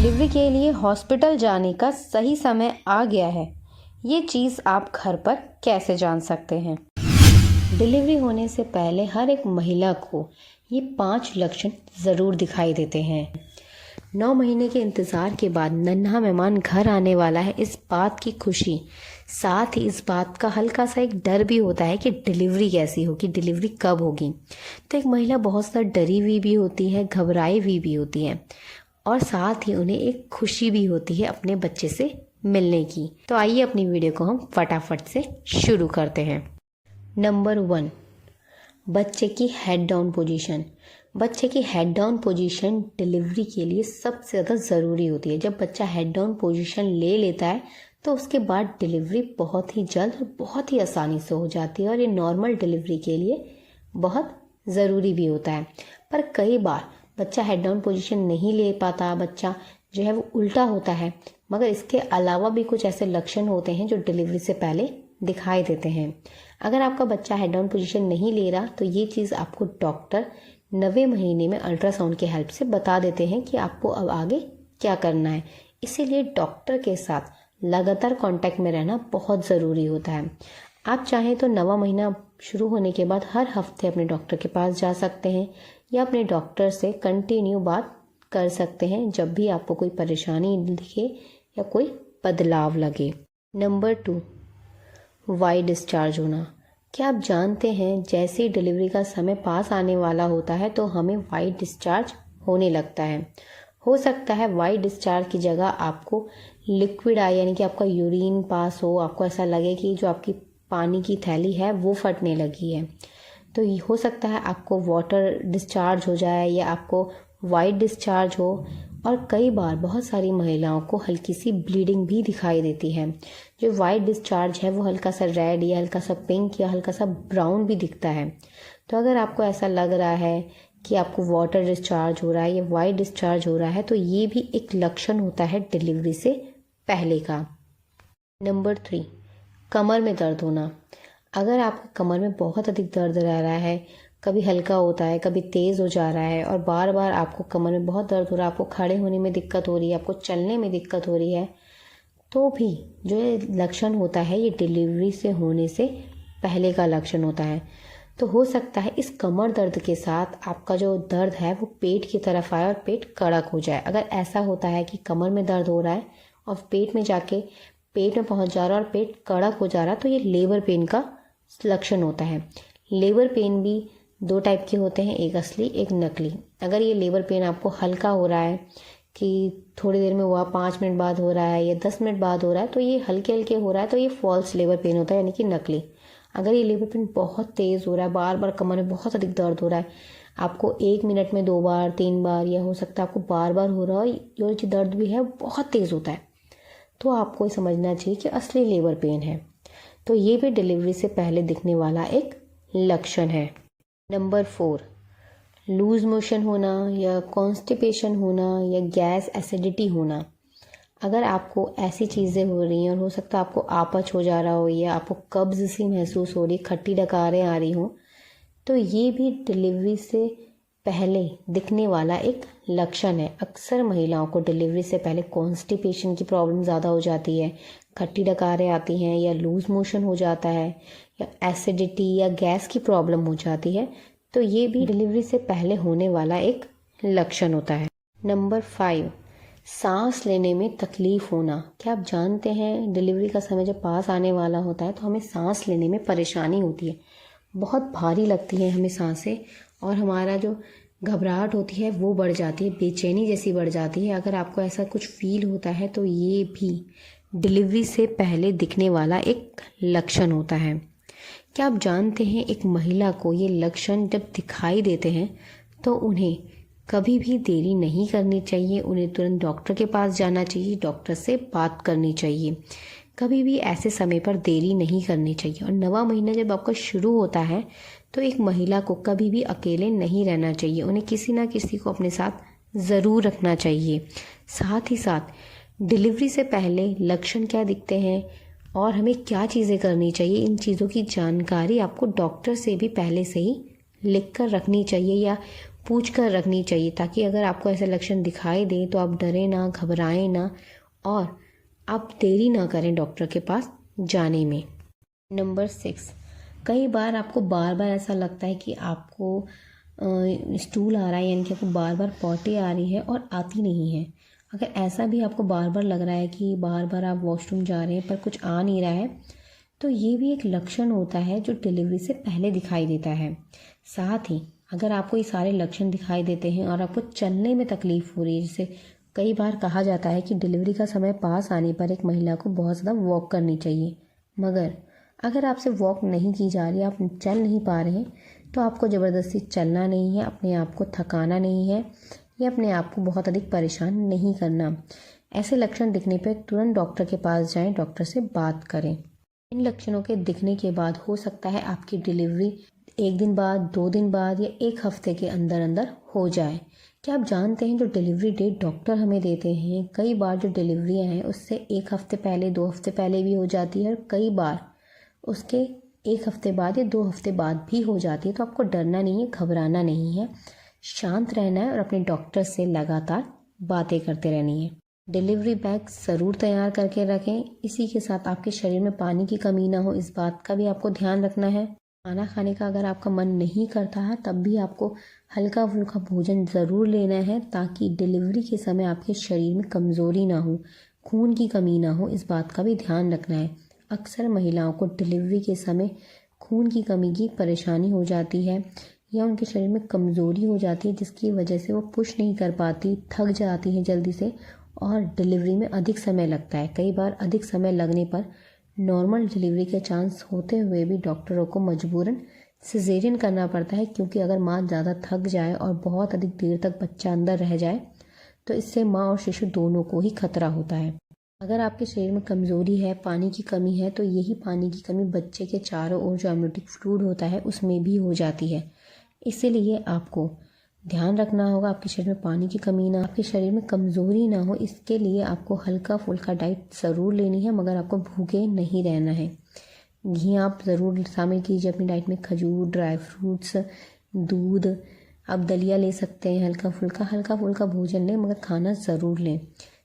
Delivery के लिए hospital जाने का सही समय आ गया है, ये चीज़ आप घर पर कैसे जान सकते हैं। डिलीवरी होने से पहले हर एक महिला को ये 5 लक्षण ज़रूर दिखाई देते हैं। 9 महीने के इंतज़ार के बाद नन्हा मेहमान घर आने वाला है, इस बात की खुशी, साथ ही इस बात का हल्का सा एक डर भी होता है कि डिलीवरी कैसी होगी, डिलीवरी कब होगी। तो एक महिला बहुत सा डरी हुई भी होती है, घबराई हुई भी होती है और साथ ही उन्हें एक खुशी भी होती है अपने बच्चे से मिलने की। तो आइए अपनी वीडियो को हम फटाफट से शुरू करते हैं। नंबर 1, बच्चे की हेड डाउन पोजीशन। बच्चे की हेड डाउन पोजीशन डिलीवरी के लिए सबसे ज़्यादा ज़रूरी होती है। जब बच्चा हेड डाउन पोजीशन ले लेता है तो उसके बाद डिलीवरी बहुत ही जल्द और बहुत ही आसानी से हो जाती है और ये नॉर्मल डिलीवरी के लिए बहुत ज़रूरी भी होता है। पर कई बार बच्चा हेड डाउन पोजीशन नहीं ले पाता, बच्चा जो है वो उल्टा होता है। मगर इसके अलावा भी कुछ ऐसे लक्षण होते हैं जो डिलीवरी से पहले दिखाई देते हैं। अगर आपका बच्चा हेड डाउन पोजीशन नहीं ले रहा तो ये चीज़ आपको डॉक्टर 9वें महीने में अल्ट्रासाउंड की हेल्प से बता देते हैं कि आपको अब आगे क्या करना है। इसीलिए डॉक्टर के साथ लगातार कांटेक्ट में रहना बहुत ज़रूरी होता है। आप चाहें तो 9वां महीना शुरू होने के बाद हर हफ्ते अपने डॉक्टर के पास जा सकते हैं या अपने डॉक्टर से कंटिन्यू बात कर सकते हैं जब भी आपको कोई परेशानी दिखे या कोई बदलाव लगे। नंबर 2, वाई डिस्चार्ज होना। क्या आप जानते हैं जैसे ही डिलीवरी का समय पास आने वाला होता है तो हमें वाई डिस्चार्ज होने लगता है। हो सकता है वाई डिस्चार्ज की जगह आपको लिक्विड आए, यानी कि आपका यूरिन पास हो, आपको ऐसा लगे कि जो आपकी पानी की थैली है वो फटने लगी है। तो हो सकता है आपको वाटर डिस्चार्ज हो जाए या आपको वाइट डिस्चार्ज हो। और कई बार बहुत सारी महिलाओं को हल्की सी ब्लीडिंग भी दिखाई देती है। जो वाइट डिस्चार्ज है वो हल्का सा रेड या हल्का सा पिंक या हल्का सा ब्राउन भी दिखता है। तो अगर आपको ऐसा लग रहा है कि आपको वाटर डिस्चार्ज हो रहा है या वाइट डिस्चार्ज हो रहा है तो ये भी एक लक्षण होता है डिलीवरी से पहले का। नंबर 3, कमर में दर्द होना। अगर आपके कमर में बहुत अधिक दर्द रह रहा है, कभी हल्का होता है, कभी तेज़ हो जा रहा है और बार बार आपको कमर में बहुत दर्द हो रहा है, आपको खड़े होने में दिक्कत हो रही है, आपको चलने में दिक्कत हो रही है, तो भी जो ये लक्षण होता है ये डिलीवरी से होने से पहले का लक्षण होता है। तो हो सकता है इस कमर दर्द के साथ आपका जो दर्द है वो पेट की तरफ आए और पेट कड़क हो जाए। अगर ऐसा होता है कि कमर में दर्द हो रहा है और पेट में जाके पेट में पहुंच जा रहा है और पेट कड़क हो जा रहा है तो ये लेबर पेन का लक्षण होता है। लेबर पेन भी 2 टाइप के होते हैं, एक असली एक नकली। अगर ये लेबर पेन आपको हल्का हो रहा है कि थोड़ी देर में हुआ, 5 मिनट बाद हो रहा है या 10 मिनट बाद हो रहा है, तो ये हल्के हल्के हो रहा है तो ये फॉल्स लेबर पेन होता है, यानी कि नकली। अगर ये लेबर पेन बहुत तेज़ हो रहा है, बार बार कमर में बहुत अधिक दर्द हो रहा है, आपको 1 मिनट में 2 बार 3 बार या हो सकता है आपको बार बार हो रहा है, जो दर्द भी है बहुत तेज़ होता है, तो आपको समझना चाहिए कि असली लेबर पेन है। तो ये भी डिलीवरी से पहले दिखने वाला एक लक्षण है। नंबर 4, लूज मोशन होना या कॉन्स्टिपेशन होना या गैस एसिडिटी होना। अगर आपको ऐसी चीज़ें हो रही हैं और हो सकता है आपको आपच हो जा रहा हो या आपको कब्ज़ सी महसूस हो रही, खट्टी डकारें आ रही हों, तो ये भी डिलीवरी से पहले दिखने वाला एक लक्षण है। अक्सर महिलाओं को डिलीवरी से पहले कॉन्स्टिपेशन की प्रॉब्लम ज़्यादा हो जाती है, खट्टी डकारें आती हैं या लूज मोशन हो जाता है या एसिडिटी या गैस की प्रॉब्लम हो जाती है, तो ये भी डिलीवरी से पहले होने वाला एक लक्षण होता है। नंबर 5, सांस लेने में तकलीफ होना। क्या आप जानते हैं डिलीवरी का समय जब पास आने वाला होता है तो हमें सांस लेने में परेशानी होती है, बहुत भारी लगती है हमें सांसें और हमारा जो घबराहट होती है वो बढ़ जाती है, बेचैनी जैसी बढ़ जाती है। अगर आपको ऐसा कुछ फील होता है तो ये भी डिलीवरी से पहले दिखने वाला एक लक्षण होता है। क्या आप जानते हैं एक महिला को ये लक्षण जब दिखाई देते हैं तो उन्हें कभी भी देरी नहीं करनी चाहिए, उन्हें तुरंत डॉक्टर के पास जाना चाहिए, डॉक्टर से बात करनी चाहिए। कभी भी ऐसे समय पर देरी नहीं करनी चाहिए। और 9वां महीना जब आपका शुरू होता है तो एक महिला को कभी भी अकेले नहीं रहना चाहिए, उन्हें किसी ना किसी को अपने साथ ज़रूर रखना चाहिए। साथ ही साथ डिलीवरी से पहले लक्षण क्या दिखते हैं और हमें क्या चीज़ें करनी चाहिए, इन चीज़ों की जानकारी आपको डॉक्टर से भी पहले से ही लिख कर रखनी चाहिए या पूछ कर रखनी चाहिए, ताकि अगर आपको ऐसे लक्षण दिखाई दे तो आप डरें ना, घबराएं ना और आप देरी ना करें डॉक्टर के पास जाने में। नंबर 6, कई बार आपको बार बार ऐसा लगता है कि आपको स्टूल आ रहा है, यानी कि आपको बार बार पॉटी आ रही है और आती नहीं है। अगर ऐसा भी आपको बार बार लग रहा है कि बार बार आप वॉशरूम जा रहे हैं पर कुछ आ नहीं रहा है, तो ये भी एक लक्षण होता है जो डिलीवरी से पहले दिखाई देता है। साथ ही अगर आपको ये सारे लक्षण दिखाई देते हैं और आपको चलने में तकलीफ हो रही है, जैसे कई बार कहा जाता है कि डिलीवरी का समय पास आने पर एक महिला को बहुत ज़्यादा वॉक करनी चाहिए, मगर अगर आपसे वॉक नहीं की जा रही, आप चल नहीं पा रहे हैं, तो आपको ज़बरदस्ती चलना नहीं है, अपने आप को थकाना नहीं है या अपने आप को बहुत अधिक परेशान नहीं करना। ऐसे लक्षण दिखने पर तुरंत डॉक्टर के पास जाएं, डॉक्टर से बात करें। इन लक्षणों के दिखने के बाद हो सकता है आपकी डिलीवरी 1 दिन बाद, 2 दिन बाद या 1 हफ्ते के अंदर अंदर हो जाए। क्या आप जानते हैं जो डिलीवरी डेट डॉक्टर हमें देते हैं, कई बार जो डिलीवरियां हैं उससे 1 हफ्ते पहले, 2 हफ्ते पहले भी हो जाती है और कई बार उसके 1 हफ्ते बाद या 2 हफ्ते बाद भी हो जाती है। तो आपको डरना नहीं है, घबराना नहीं है, शांत रहना है और अपने डॉक्टर से लगातार बातें करते रहनी है। डिलीवरी बैग ज़रूर तैयार करके रखें। इसी के साथ आपके शरीर में पानी की कमी ना हो, इस बात का भी आपको ध्यान रखना है। खाना खाने का अगर आपका मन नहीं करता है तब भी आपको हल्का फुल्का भोजन ज़रूर लेना है, ताकि डिलीवरी के समय आपके शरीर में कमज़ोरी ना हो, खून की कमी ना हो, इस बात का भी ध्यान रखना है। अक्सर महिलाओं को डिलीवरी के समय खून की कमी की परेशानी हो जाती है या उनके शरीर में कमज़ोरी हो जाती है, जिसकी वजह से वो पुश नहीं कर पाती, थक जाती हैं जल्दी से और डिलीवरी में अधिक समय लगता है। कई बार अधिक समय लगने पर नॉर्मल डिलीवरी के चांस होते हुए भी डॉक्टरों को मजबूरन सिजेरियन करना पड़ता है, क्योंकि अगर माँ ज़्यादा थक जाए और बहुत अधिक देर तक बच्चा अंदर रह जाए तो इससे माँ और शिशु दोनों को ही खतरा होता है। अगर आपके शरीर में कमज़ोरी है, पानी की कमी है, तो यही पानी की कमी बच्चे के चारों ओर जो एमनियोटिक फ्लूइड होता है उसमें भी हो जाती है। इसीलिए आपको ध्यान रखना होगा आपके शरीर में पानी की कमी ना, आपके शरीर में कमज़ोरी ना हो। इसके लिए आपको हल्का फुल्का डाइट ज़रूर लेनी है, मगर आपको भूखे नहीं रहना है। घी आप ज़रूर शामिल कीजिए अपनी डाइट में, खजूर, ड्राई फ्रूट्स, दूध, आप दलिया ले सकते हैं। हल्का फुल्का भोजन लें, मगर खाना ज़रूर लें।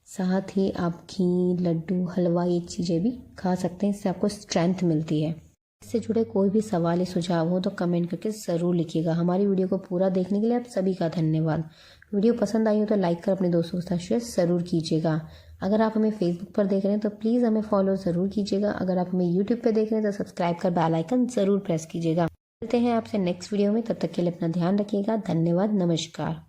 साथ ही आप घी, लड्डू, हलवा, ये चीज़ें भी खा सकते हैं, इससे आपको स्ट्रेंथ मिलती है। इससे जुड़े कोई भी सवाल या सुझाव हो तो कमेंट करके ज़रूर लिखिएगा। हमारी वीडियो को पूरा देखने के लिए आप सभी का धन्यवाद। वीडियो पसंद आई हो तो लाइक कर अपने दोस्तों के साथ शेयर ज़रूर कीजिएगा। अगर आप हमें फेसबुक पर देख रहे हैं तो प्लीज़ हमें फॉलो ज़रूर कीजिएगा। अगर आप हमें यूट्यूब पर देख रहे हैं तो सब्सक्राइब कर बेल आइकन ज़रूर प्रेस कीजिएगा। मिलते हैं आपसे नेक्स्ट वीडियो में, तब तक के लिए अपना ध्यान रखिएगा। धन्यवाद, नमस्कार।